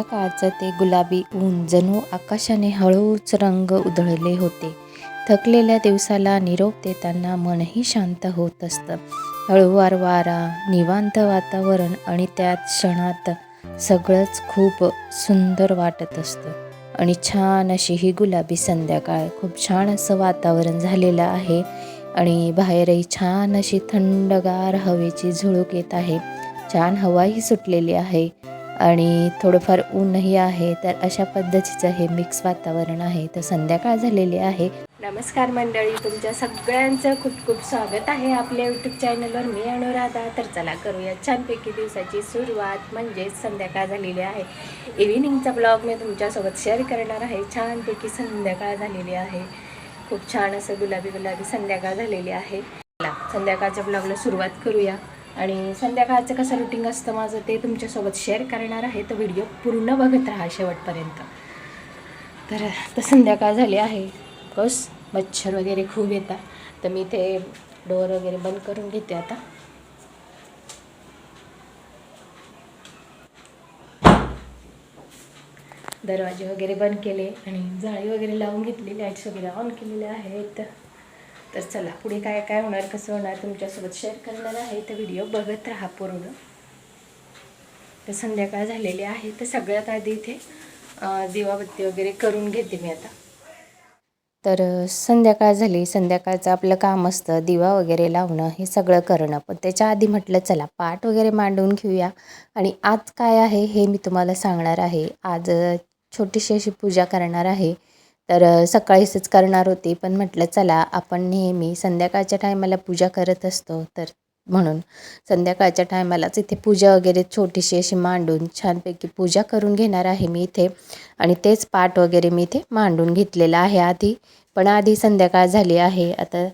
संध्याकाळचं ते गुलाबी ऊन जणू आकाशाने हळूच रंग उधळले होते. थकलेल्या दिवसाला निरोप देताना मनही शांत होत असतं. हळूवार वारा, निवांत वातावरण आणि त्यात क्षणात सगळंच खूप सुंदर वाटत असतं. आणि छान अशी ही गुलाबी संध्याकाळ, खूप छान असं वातावरण झालेलं आहे आणि बाहेरही छान अशी थंडगार हवेची झुळूक येत आहे. छान हवाही सुटलेली आहे आणि थोडंफार ऊनही आहे. तर अशा पद्धतीचं हे मिक्स वातावरण आहे. तर संध्याकाळ झालेली आहे. नमस्कार मंडळी, तुमच्या सगळ्यांचं खूप खूप स्वागत आहे आपल्या यूट्यूब चॅनलवर. मी अनुराधा. तर चला करूया छानपैकी दिवसाची सुरुवात. म्हणजेच संध्याकाळ झालेली आहे. इव्हिनिंगचा ब्लॉग मी तुमच्यासोबत शेअर करणार आहे. छानपैकी संध्याकाळ झालेली आहे. खूप छान असं गुलाबी गुलाबी संध्याकाळ झालेली आहे. चला संध्याकाळच्या ब्लॉगला सुरुवात करूया. आणि संध्याकाळचं कसं रुटीन असतं माझं ते तुमच्यासोबत शेअर करणार आहे. तर व्हिडिओ पूर्ण बघत राहा शेवटपर्यंत. तर संध्याकाळ झाली आहे. बस मच्छर वगैरे खूप येतात. तर मी ते डोअर वगैरे बंद करून घेते आता. दरवाजे वगैरे बंद केले आणि जाळी वगैरे लावून घेतली. लाईट्स वगैरे ऑन केलेले आहेत. तर चला पुढे काय काय होणार, कसं होणार तुमच्यासोबत शेअर करणार आहे. तर व्हिडिओ बघत राहा पूर्ण. तर संध्याकाळ झालेली आहे. तर सगळ्यात आधी इथे दिवाबत्ती वगैरे करून घेते मी आता. तर संध्याकाळ झाली. संध्याकाळचं आपलं काम असतं दिवा वगैरे लावणं, हे सगळं करणं. पण त्याच्या आधी म्हटलं चला पाट वगैरे मांडून घेऊया. आणि आज काय आहे हे मी तुम्हाला सांगणार आहे. आज छोटीशी अशी पूजा करणार आहे. तर सकाळीच करणार होती, पण म्हटलं चला आपण नेहमी संध्याकाळच्या टायमाला पूजा करत असतो, तर म्हणून संध्याकाळच्या टायमालाच इथे पूजा वगैरे छोटीशी अशी मांडून छानपैकी पूजा करून घेणार आहे मी इथे. आणि तेच पाट वगैरे मी इथे मांडून घेतलेलं आहे आधी. पण आधी संध्याकाळ झाली आहे आता.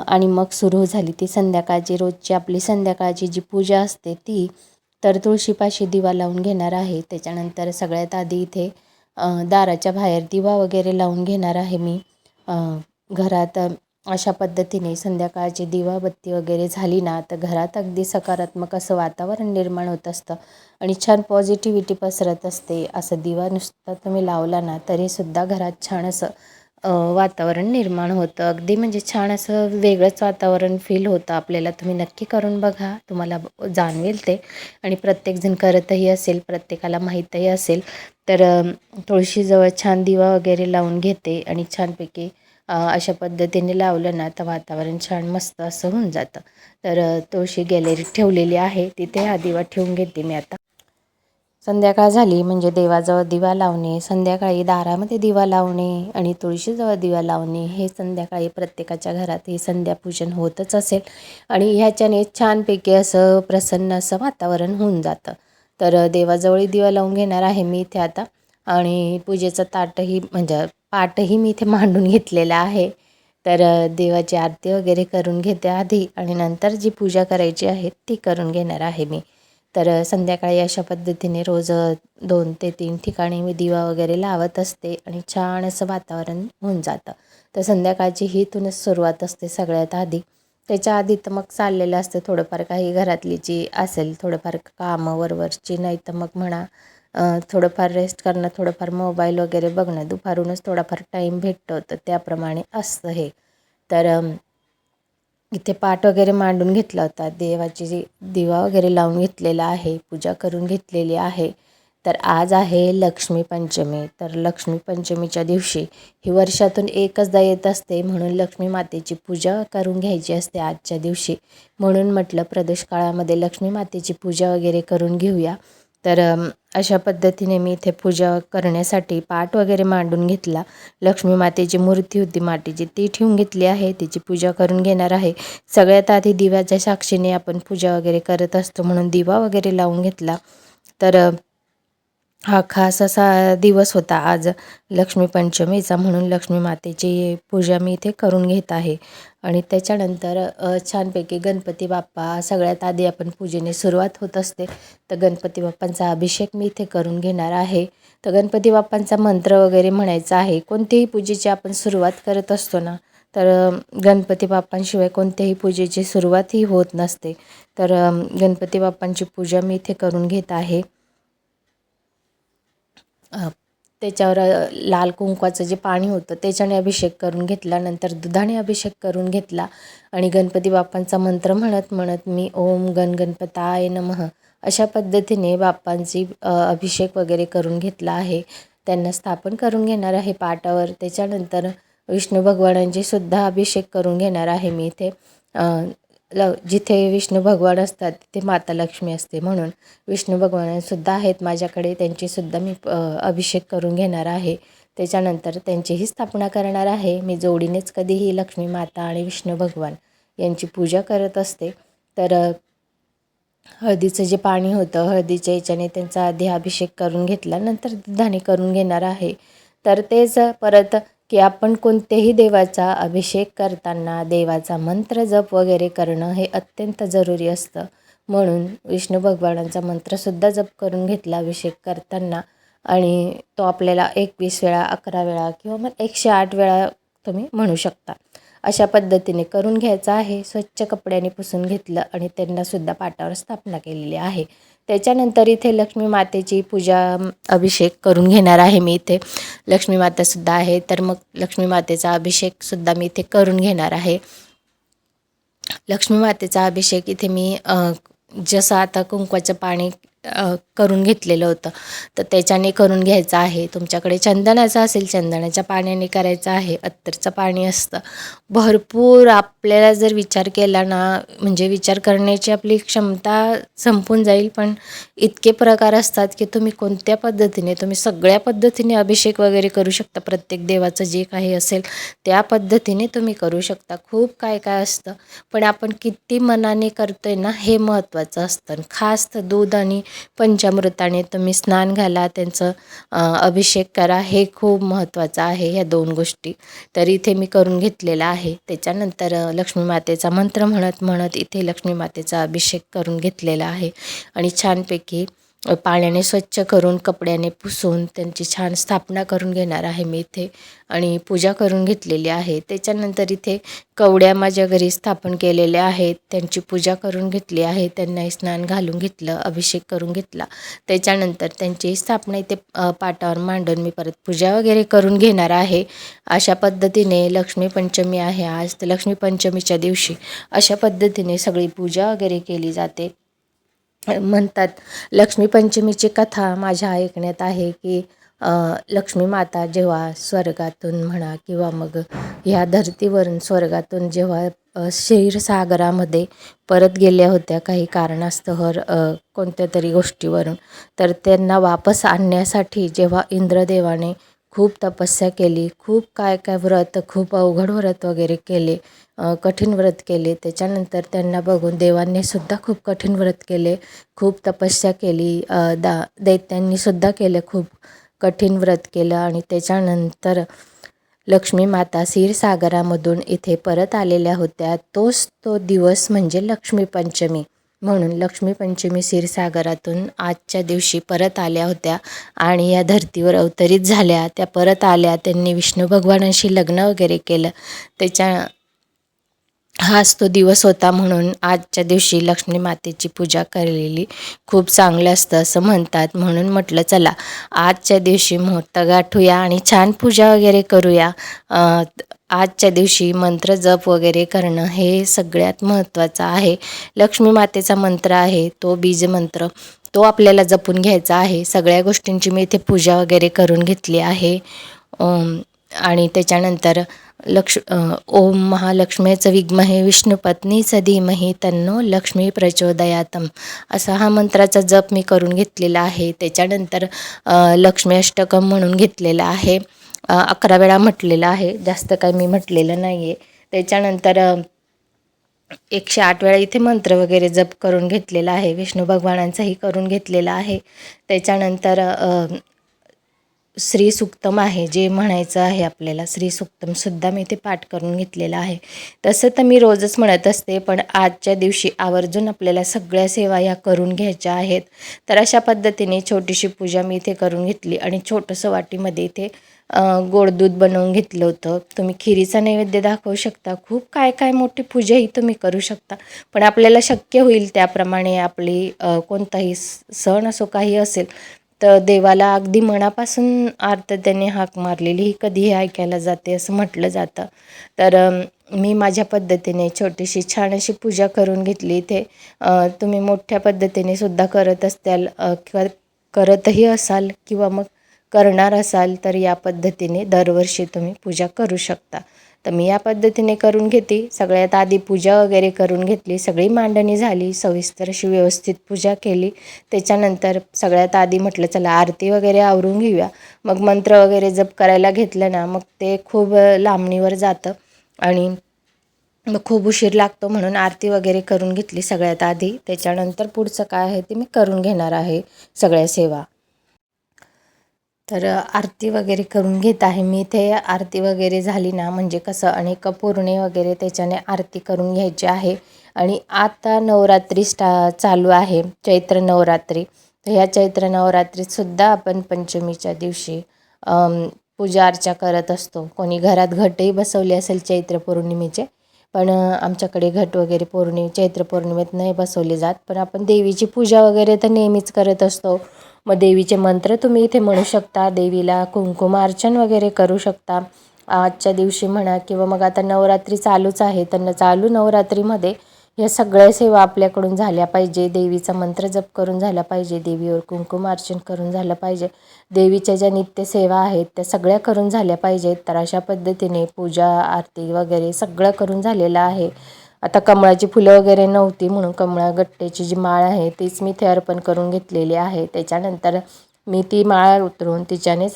आणि मग सुरू झाली ती संध्याकाळची रोजची आपली संध्याकाळची जी पूजा असते ती. तर तुळशीपाशी दिवा लावून घेणार आहे. त्याच्यानंतर सगळ्यात आधी इथे दाराच्या बाहेर दिवा वगैरे लावून घेणार आहे मी. घरात अशा पद्धतीने संध्याकाळची दिवाबत्ती वगैरे झाली ना, तर घरात अगदी सकारात्मक असं वातावरण निर्माण होत असतं आणि छान पॉझिटिव्हिटी पसरत असते. असं दिवा नुसता तुम्ही लावला ना तरीसुद्धा घरात छान असं वातावरण निर्माण होतं. अगदी म्हणजे छान असं वेगळंच वातावरण फील होतं आपल्याला. तुम्ही नक्की करून बघा, तुम्हाला जाणवेल ते. आणि प्रत्येकजण करतही असेल, प्रत्येकाला माहीतही असेल. तर तुळशीजवळ छान दिवा वगैरे लावून घेते आणि छानपैकी अशा पद्धतीने लावलं ना तर वातावरण छान मस्त असं होऊन जातं. तर तुळशी गॅलरीत ठेवलेली आहे, तिथे हा दिवा ठेवून घेते मी आता. संध्याकाळ झाली म्हणजे देवाजवळ दिवा लावणे, संध्याकाळी दारामध्ये दिवा लावणे आणि तुळशीजवळ दिवा लावणे, हे संध्याकाळी प्रत्येकाच्या घरात हे संध्यापूजन होतच असेल. आणि ह्याच्याने छानपैकी असं प्रसन्न असं वातावरण होऊन जातं. तर देवाजवळही दिवा लावून घेणार आहे मी इथे आता. आणि पूजेचं ताटही म्हणजे पाटही मी इथे मांडून घेतलेलं आहे. तर देवाची आरती वगैरे करून घेते आधी आणि नंतर जी पूजा करायची आहे ती करून घेणार आहे मी. तर संध्याकाळी अशा पद्धतीने रोज 2 ते 3 ठिकाणी मी दिवा वगैरे लावत असते आणि छान असं वातावरण होऊन जातं. तर संध्याकाळची ही इथूनच सुरुवात असते सगळ्यात आधी. त्याच्या आधी तर मग चाललेलं असतं थोडंफार काही घरातली जी असेल थोडंफार कामं वरवरची, नाही तर मग म्हणा थोडंफार रेस्ट करणं, थोडंफार मोबाईल वगैरे बघणं. दुपारूनच थोडाफार टाईम भेटतो तर त्याप्रमाणे असतं हे. तर इथे पाट वगैरे मांडून घेतला होता. देवाची जी दिवा वगैरे लावून घेतलेला आहे, पूजा करून घेतलेली आहे. तर आज आहे लक्ष्मीपंचमी. तर लक्ष्मीपंचमीच्या दिवशी ही वर्षातून एकचदा येत असते, म्हणून लक्ष्मी मातेची पूजा करून घ्यायची असते आजच्या दिवशी. म्हणून म्हटलं प्रदोष काळामध्ये लक्ष्मी मातेची पूजा वगैरे करून घेऊया. तर अशा पद्धतीने मी इथे पूजा करण्यासाठी पाट वगैरे मांडून घेतला. लक्ष्मी मातेची मूर्ती होती मातीची, ती ठेवून घेतली आहे. तिची पूजा करून घेणार आहे. सगळ्यात आधी दिव्याच्या साक्षीने आपण पूजा वगैरे करत असतो, म्हणून दिवा वगैरे लावून घेतला. तर हा खास असा दिवस होता आज लक्ष्मीपंचमीचा, म्हणून लक्ष्मी मातेची पूजा मी इथे करून घेत आहे. आणि त्याच्यानंतर छानपैकी गणपती बाप्पा सगळ्यात आधी आपण पूजेने सुरुवात होत असते. तर गणपती बाप्पांचा अभिषेक मी इथे करून घेणार आहे. तर गणपती बाप्पांचा मंत्र वगैरे म्हणायचा आहे. कोणतीही पूजेची आपण सुरुवात करत असतो ना, तर गणपती बाप्पांशिवाय कोणत्याही पूजेची सुरुवात ही होत नसते. तर गणपती बाप्पांची पूजा मी इथे करून घेत आहे. त्याच्यावर लाल कुंकवाचं जे पाणी होतं त्याच्याने अभिषेक करून घेतला. नंतर दुधाने अभिषेक करून घेतला आणि गणपती बाप्पांचा मंत्र म्हणत म्हणत मी ओम गणपताय नमः अशा पद्धतीने बाप्पांची अभिषेक वगैरे करून घेतला आहे. त्यांना स्थापन करून घेणार आहे पाटावर. त्याच्यानंतर विष्णू भगवानांची सुद्धा अभिषेक करून घेणार आहे मी इथे. जिथे विष्णू भगवान असतात तिथे माता लक्ष्मी असते, म्हणून विष्णू भगवानसुद्धा आहेत माझ्याकडे, त्यांचीसुद्धा मी अभिषेक करून घेणार आहे. त्याच्यानंतर त्यांचीही स्थापना करणार आहे. मी जोडीनेच कधीही लक्ष्मी माता आणि विष्णू भगवान यांची पूजा करत असते. तर हळदीचं जे पाणी होतं हळदीच्या याच्याने त्यांचा आधी अभिषेक करून घेतला, नंतर दुधाने करून घेणार आहे. तर तेच परत की आपण कोणत्याही देवाचा अभिषेक करताना देवाचा मंत्र जप वगैरे करणं हे अत्यंत जरुरी असतं. म्हणून विष्णू भगवानांचा मंत्रसुद्धा जप करून घेतला अभिषेक करताना, आणि तो आपल्याला 21 वेळा 11 वेळा किंवा मग 108 वेळा तुम्ही म्हणू शकता. अशा पद्धतीने करून घ्यायचं आहे. स्वच्छ कपड्याने पुसून घेतलं आणि त्यांनासुद्धा पाटावर स्थापना केलेली आहे. त्याच्यानंतर इथे लक्ष्मी मातेची पूजा अभिषेक करून घेणार आहे मी. इथे लक्ष्मी मातासुद्धा आहे, तर मग लक्ष्मी मातेचा अभिषेकसुद्धा मी इथे करून घेणार आहे. लक्ष्मी मातेचा अभिषेक इथे मी जसं आता कुंकवाचं पाणी करून घेतलेलं होतं तर त्याच्याने करून घ्यायचं आहे. तुमच्याकडे चंदनाचं असेल चंदनाच्या पाण्याने करायचं आहे. अत्तरचं पाणी असतं. भरपूर आपल्याला जर विचार केला ना, म्हणजे विचार करण्याची आपली क्षमता संपून जाईल. पण इतके प्रकार असतात की तुम्ही कोणत्या पद्धतीने, तुम्ही सगळ्या पद्धतीने अभिषेक वगैरे करू शकता. प्रत्येक देवाचं जे काही असेल त्या पद्धतीने तुम्ही करू शकता. खूप काय काय असतं, पण आपण किती मनाने करतोय ना हे महत्त्वाचं असतं. खास तर दूध आणि पंचामृताने तुम्ही स्नान घाला, त्यांचं अभिषेक करा, हे खूप महत्त्वाचं आहे. ह्या 2 गोष्टी तर इथे मी करून घेतलेला आहे. त्याच्यानंतर लक्ष्मी मातेचा मंत्र म्हणत म्हणत इथे लक्ष्मी मातेचा अभिषेक करून घेतलेला आहे आणि छानपैकी पाण्याने स्वच्छ करून कपड्याने पुसून त्यांची छान स्थापना करून घेणार आहे मी इथे आणि पूजा करून घेतलेली आहे. त्याच्यानंतर इथे कवड्या माझ्या घरी स्थापन केलेल्या आहेत, त्यांची पूजा करून घेतली आहे. त्यांनाही स्नान घालून घेतलं, अभिषेक करून घेतला. त्याच्यानंतर त्यांची स्थापना इथे पाटावर मांडून मी परत पूजा वगैरे करून घेणार आहे. अशा पद्धतीने लक्ष्मी पंचमी आहे आज, तर लक्ष्मी पंचमीच्या दिवशी अशा पद्धतीने सगळी पूजा वगैरे केली जाते. म्हणतात लक्ष्मी पंचमीची कथा माझ्या ऐकण्यात आहे की लक्ष्मी माता जेव्हा स्वर्गातून म्हणा किंवा मग ह्या धर्तीवरून स्वर्गातून जेव्हा क्षीरसागरामध्ये परत गेल्या होत्या काही कारणास्तव कोणत्या तरी गोष्टीवरून, तर त्यांना वापस आणण्यासाठी जेव्हा इंद्रदेवाने खूप तपस्या केली, खूप काय काय व्रत, खूप अवघड व्रत वगैरे केले, कठीण व्रत केले. त्याच्यानंतर त्यांना बघून देवांनी सुद्धा खूप कठीण व्रत केले, खूप तपस्या केली, दैत्यांनीसुद्धा केलं, खूप कठीण व्रत केलं आणि त्याच्यानंतर लक्ष्मी माता क्षीरसागरामधून इथे परत आलेल्या होत्या. तो दिवस म्हणजे लक्ष्मी पंचमी. म्हणून लक्ष्मी पंचमी क्षीरसागरातून आजच्या दिवशी परत आल्या होत्या आणि या धर्तीवर अवतरित झाल्या. त्या परत आल्या, त्यांनी विष्णू भगवानांशी लग्न वगैरे केलं. हाच तो दिवस होता, म्हणून आजच्या दिवशी लक्ष्मी मातेची पूजा केलेली खूप चांगलं असतं असं म्हणतात. म्हणून म्हटलं चला आजच्या दिवशी मुहूर्त गाठूया आणि छान पूजा वगैरे करूया. आजच्या दिवशी मंत्र जप वगैरे करणं हे सगळ्यात महत्त्वाचं आहे. लक्ष्मी मातेचा मंत्र आहे तो बीज मंत्र, तो आपल्याला जपून घ्यायचा आहे. सगळ्या गोष्टींची मी इथे पूजा वगैरे करून घेतली आहे. आणि त्याच्यानंतर ओम महालक्ष्मीचं विद्महे विष्णुपत्नीचं धीमहि तन्नो लक्ष्मी प्रचोदयातम असा हा मंत्राचा जप मी करून घेतलेला आहे. त्याच्यानंतर लक्ष्मी अष्टकम म्हणून घेतलेला आहे, 11 वेळा म्हटलेला आहे, जास्त काही मी म्हटलेलं नाही आहे. त्याच्यानंतर 108 वेळा इथे मंत्र वगैरे जप करून घेतलेला आहे, विष्णू भगवानांचाही करून घेतलेला आहे. त्याच्यानंतर श्रीसूक्तम आहे, जे म्हणायचं आहे आपल्याला श्रीसूक्तमसुद्धा मी ते पाठ करून घेतलेलं आहे. तसं तर मी रोजच म्हणत असते, पण आजच्या दिवशी आवर्जून आपल्याला सगळ्या सेवा ह्या करून घ्यायच्या आहेत. तर अशा पद्धतीने छोटीशी पूजा मी इथे करून घेतली आणि छोटंसं वाटीमध्ये इथे गोड दूध बनवून घेतलं होतं. तुम्ही खिरीचा नैवेद्य दाखवू शकता, खूप काय काय मोठी पूजाही तुम्ही करू शकता, पण आपल्याला शक्य होईल त्याप्रमाणे आपली कोणताही सण असो काही असेल तर देवाला अगदी मनापासून आर्ततेने हाक मारलेली ही कधीही ऐकायला जाते असं म्हटलं जातं. तर मी माझ्या पद्धतीने छोटीशी छान अशी पूजा करून घेतली इथे. तुम्ही मोठ्या पद्धतीने सुद्धा करत असताल किंवा करतही असाल किंवा मग करणार असाल तर या पद्धतीने दरवर्षी तुम्ही पूजा करू शकता. तर मी या पद्धतीने करून घेते. सगळ्यात आधी पूजा वगैरे करून घेतली, सगळी मांडणी झाली, सविस्तर अशी व्यवस्थित पूजा केली. त्याच्यानंतर सगळ्यात आधी म्हटलं चला आरती वगैरे आवरून घेऊया. मग मंत्र वगैरे जप करायला घेतलं ना मग ते खूप लांबणीवर जातं आणि मग खूप उशीर लागतो, म्हणून आरती वगैरे करून घेतली सगळ्यात आधी. त्याच्यानंतर पुढचं काय आहे ते मी करून घेणार आहे सगळ्या सेवा. तर आरती वगैरे करून घेत आहे मी इथे. आरती वगैरे झाली ना म्हणजे कसं अनेक पूर्णे वगैरे त्याच्याने आरती करून घ्यायची आहे. आणि आता नवरात्री चालू आहे, चैत्र नवरात्री. तर ह्या चैत्र नवरात्रीतसुद्धा आपण पंचमीच्या दिवशी पूजा अर्चा करत असतो. कोणी घरात घटही बसवले असेल चैत्र पौर्णिमेचे, पण आमच्याकडे घट वगैरे चैत्र पौर्णिमेत नाही बसवले जात. पण आपण देवीची पूजा वगैरे तर नेहमीच करत असतो. मग देवीचे मंत्र तुम्ही इथे म्हणू शकता, देवीला कुंकुमार्चन वगैरे करू शकता आजच्या दिवशी म्हणा, किंवा मग आता नवरात्री चालूच आहे तर चालू नवरात्रीमध्ये या सगळ्या सेवा आपल्याकडून झाल्या पाहिजे. देवीचा मंत्र जप करून झाला पाहिजे, देवीवर कुंकुमार्चन करून झालं पाहिजे, देवीच्या ज्या नित्यसेवा आहेत त्या सगळ्या करून झाल्या पाहिजेत. तर अशा पद्धतीने पूजा आरती वगैरे सगळं करून झालेलं आहे. आता कमळाची फुलं वगैरे नव्हती म्हणून कमळागट्ट्याची जी माळ आहे तीच मी इथे अर्पण करून घेतलेली आहे. त्याच्यानंतर मी ती माळ उतरून तिच्यानेच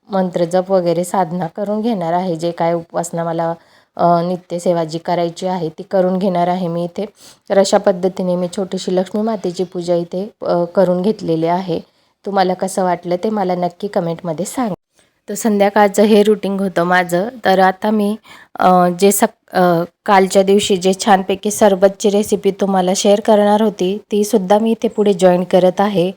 मंत्रजप वगैरे साधना करून घेणार आहे. जे काय उपासना मला नित्यसेवा जी करायची आहे ती करून घेणार आहे मी इथे. तर अशा पद्धतीने मी छोटीशी लक्ष्मी मातेची पूजा इथे करून घेतलेली आहे. तुम्हाला कसं वाटलं ते मला नक्की कमेंटमध्ये सांगा. तर संध्याकाळचं हे रुटीन होतं माझं. तर आता मी जे कालच्या दिवशी जे छानपैकी सरबतची रेसिपी तुम्हाला शेअर करणार होती तीसुद्धा मी इथे पुढे जॉईन करत आहे.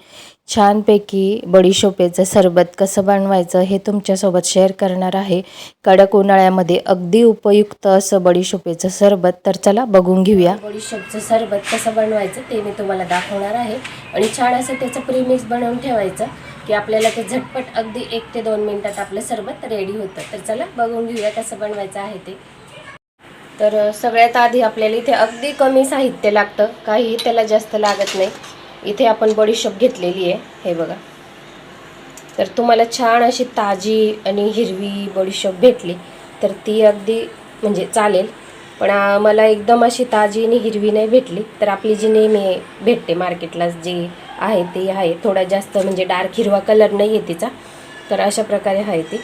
छानपैकी बडीशोपेचं सरबत कसं बनवायचं हे तुमच्यासोबत शेअर करणार आहे. कडक उन्हाळ्यामध्ये अगदी उपयुक्त असं बडीशोपेचं सरबत. तर चला बघून घेऊया. बडीशोपचं सरबत कसं बनवायचं ते मी तुम्हाला दाखवणार आहे. आणि छान असं त्याचं प्रीमिक्स बनवून ठेवायचं की आपल्याला ते झटपट अगदी 1 ते 2 मिनिटात आपलं सरबत रेडी होतं. तर चला बघून घेऊया कसं बनवायचं आहे ते. तर सगळ्यात आधी आपल्याला इथे अगदी कमी साहित्य लागतं, काही त्याला जास्त लागत नाही. इथे आपण बडीशोप घेतलेली आहे, हे बघा. तर तुम्हाला छान अशी ताजी आणि हिरवी बडीशोप भेटली तर ती अगदी म्हणजे चालेल. पण मला एकदम अशी ताजी आणि हिरवी नाही भेटली तर आपली जी नेहमी भेटते मार्केटला जी आहे ती आहे, थोडा जास्त म्हणजे डार्क हिरवा कलर नाही आहे तिचा, तर अशा प्रकारे आहे ती.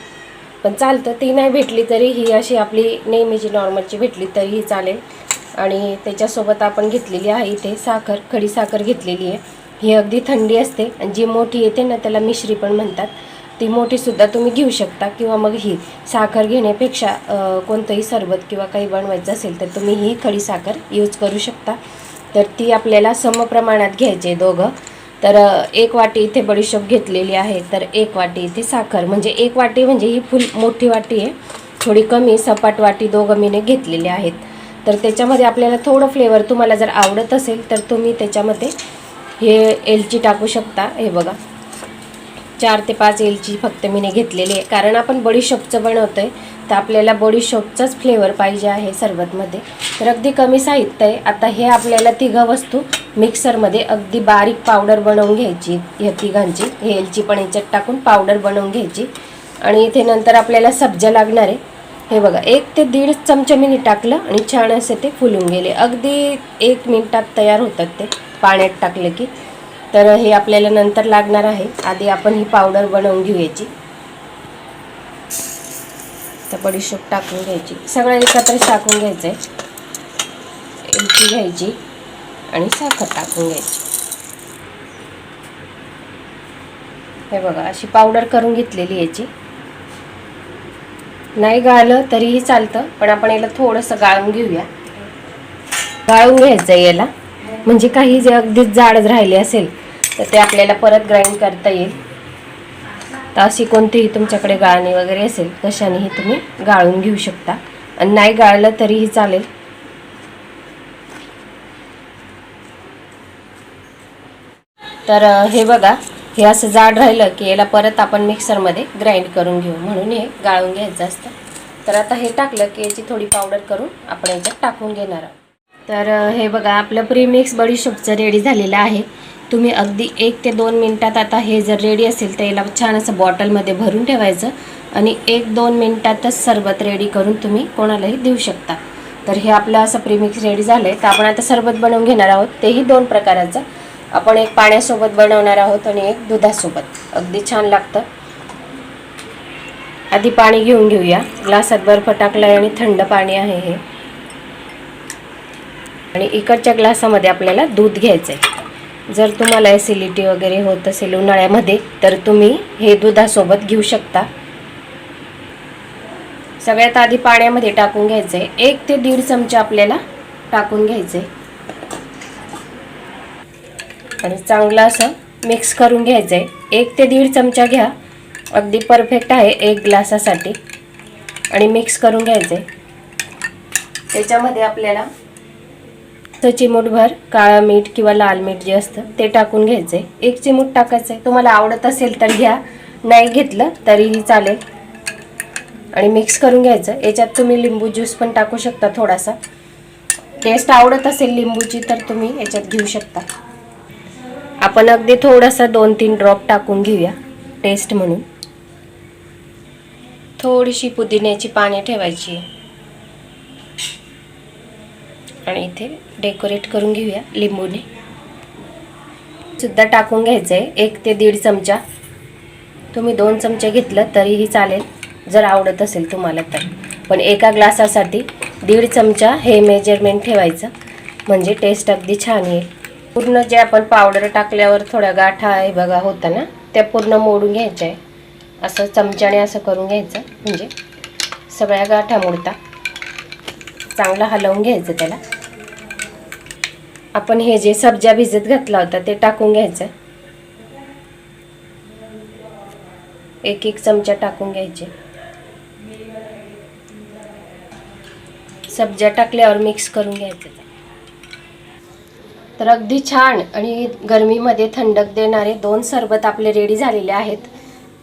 पण चालतं, ती नाही भेटली तरी ही अशी आपली नेहमीची नॉर्मलची भेटली तरीही चालेल. आणि त्याच्यासोबत आपण घेतलेली आहे इथे साखर, खडी साखर घेतलेली आहे. ही अगदी थंडी असते आणि जी मोठी येते ना त्याला मिश्री पण म्हणतात, ती मोठीसुद्धा तुम्ही घेऊ शकता. किंवा मग ही साखर घेण्यापेक्षा कोणतंही सरबत किंवा काही बनवायचं असेल तर तुम्ही ही खडी साखर यूज करू शकता. तर ती आपल्याला समप्रमाणात घ्यायचे दोघं. तर 1 वाटी इथे बडीशोप घेतलेली आहे, तर 1 वाटी इथे साखर, म्हणजे 1 वाटी म्हणजे ही फुल मोठी वाटी आहे, थोडी कमी सपाट वाटी दोघं मीने घेतलेले आहेत. तर त्याच्यामध्ये आपल्याला थोडं फ्लेवर तुम्हाला जर आवडत असेल तर तुम्ही त्याच्यामध्ये हे एलची टाकू शकता. हे बघा 4 ते 5 एलची फक्त मीने घेतलेली आहे, कारण आपण बडीशोपचं बनवतो आहे तर आपल्याला बडीशोपचाच फ्लेवर पाहिजे आहे सरबतमध्ये. तर अगदी कमी साहित्य आहे. आता हे आपल्याला तिघं वस्तू मिक्सरमध्ये अगदी बारीक पावडर बनवून घ्यायची, ह्या तिघांची. हे एलची पण याच्यात टाकून पावडर बनवून घ्यायची. आणि इथे नंतर आपल्याला सब्जा लागणार आहे. हे बघा 1 ते 1.5 चमचा मी टाकलं आणि छान असे ते फुलून गेले. अगदी 1 मिनिटात तयार होतात ते पाण्यात टाकलं की. तर हे आपल्याला नंतर लागणार आहे. आधी आपण ही पावडर बनवून घेऊयाची. तर बडीशोप टाकून घ्यायची, सगळं एकत्र टाकून घ्यायचं आहे. एलची घ्यायची आणि साखर टाकून घ्यायची. हे बघा अशी पावडर करून घेतलेली याची. नाही गाळलं तरीही चालतं, पण आपण याला थोडंसं गाळून घेऊया. गाळून घ्यायचं याला, म्हणजे काही जे अगदीच जाड राहिले असेल तर ते आपल्याला परत ग्राइंड करता येईल. तर अशी कोणतीही तुमच्याकडे गाळणी वगैरे असेल कशानेही तुम्ही गाळून घेऊ शकता, आणि नाही गाळलं तरीही चालेल. तर हे बघा हे असं जाड राहिलं की याला परत आपण मिक्सरमध्ये ग्राइंड करून घेऊ, म्हणून हे गाळून घ्यायचं असतं. तर आता हे टाकलं की याची थोडी पावडर करून आपण याच्यात टाकून घेणार आहोत. तर हे बघा आपलं प्रीमिक्स बडीशोपचं रेडी झालेलं आहे. तुम्ही अगदी 1 ते 2 मिनटात आता हे जर रेडी असेल तर याला छान असं बॉटलमध्ये भरून ठेवायचं आणि 1-2 मिनटातच सरबत रेडी करून तुम्ही कोणालाही देऊ शकता. तर हे आपलं असं प्रीमिक्स रेडी झालं आहे. तर आपण आता सरबत बनवून घेणार आहोत, तेही 2 प्रकाराचं. आपण एक पाण्यासोबत बनवणार आहोत आणि एक दुधासोबत. अगदी छान लागतं. आधी पाणी घेऊन घेऊया. ग्लासात बर्फ टाकला आहे आणि थंड पाणी आहे हे. आणि इकडच्या ग्लासामध्ये आपल्याला दूध घ्यायचं आहे. जर तुम्हाला ॲसिडिटी वगैरे होत असेल उन्हाळ्यामध्ये तर तुम्ही हे दुधासोबत घेऊ शकता. सगळ्यात आधी पाण्यामध्ये टाकून घ्यायचं आहे. 1 ते 1.5 चमचा आपल्याला टाकून घ्यायचं आहे आणि चांगलं असं मिक्स करून घ्यायचं आहे. 1 ते 1.5 चमचा घ्या, अगदी परफेक्ट आहे 1 ग्लासासाठी. आणि मिक्स करून घ्यायचं आहे. त्याच्यामध्ये आपल्याला चिमूटभर काळं मीठ किंवा लाल मीठ जे असतं ते टाकून घ्यायचं आहे. 1 चिमूट टाकायचं आहे. तुम्हाला आवडत असेल तर घ्या, नाही घेतलं तरीही चालेल. आणि मिक्स करून घ्यायचं. याच्यात तुम्ही लिंबू ज्यूस पण टाकू शकता थोडासा. टेस्ट आवडत असेल लिंबूची तर तुम्ही याच्यात घेऊ शकता. आपण अगदी थोडासा 2-3 ड्रॉप टाकून घेऊया टेस्ट म्हणून. थोडीशी पुदिन्याची पाने ठेवायची आणि इथे डेकोरेट करून घेऊया लिंबूने सुद्धा टाकून घ्यायचं आहे. 1 ते 1.5 चमचा. तुम्ही 2 चमचे घेतलं तरीही चालेल जर आवडत असेल तुम्हाला तर. पण एका ग्लासासाठी 1.5 चमचा हे मेजरमेंट ठेवायचं, म्हणजे टेस्ट अगदी छान येईल. पूर्ण जे आपण पावडर टाकल्यावर थोड्या गाठा आहे बघा होता ना, त्या पूर्ण मोडून घ्यायच्या आहे. असं चमच्याने असं करून घ्यायचं, म्हणजे सगळ्या गाठा मोडता. चांगलं हलवून घ्यायचं त्याला. आपण हे जे सब्जा भिजत घातला होता ते टाकून घ्यायचं. 1-1 चमचा टाकून घ्यायचे. सब्जा टाकल्यावर मिक्स करून घ्यायचं. तर अगदी छान आणि गरमीमध्ये थंडक देणारे 2 सरबत आपले रेडी झालेले आहेत.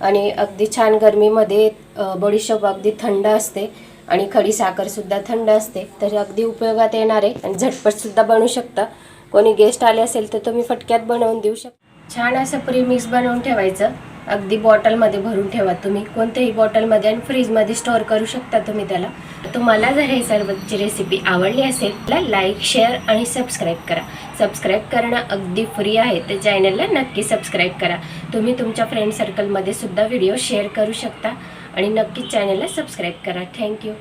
आणि अगदी छान गरमीमध्ये बडीशोप अगदी थंड असते आणि खडी साखरसुद्धा थंड असते, तर अगदी उपयोगात येणार आहे आणि झटपटसुद्धा बनवू शकता. कोणी गेस्ट आले असेल तर तुम्ही फटक्यात बनवून देऊ शकता. छान असं प्रीमिक्स बनवून ठेवायचं. अगदी बॉटलमध्ये भरून ठेवा तुम्ही, कोणत्याही बॉटलमध्ये, आणि फ्रीजमध्ये स्टोअर करू शकता तुम्ही त्याला. तुम्हाला जर हे सरबतची रेसिपी आवडली असेल तर लाईक, शेअर आणि सबस्क्राईब करा. सबस्क्राईब करणं अगदी फ्री आहे, तर चॅनलला नक्की सबस्क्राईब करा. तुम्ही तुमच्या फ्रेंड सर्कलमध्ये सुद्धा व्हिडिओ शेअर करू शकता आणि नक्कीच चॅनलला सबस्क्राईब करा. थँक्यू.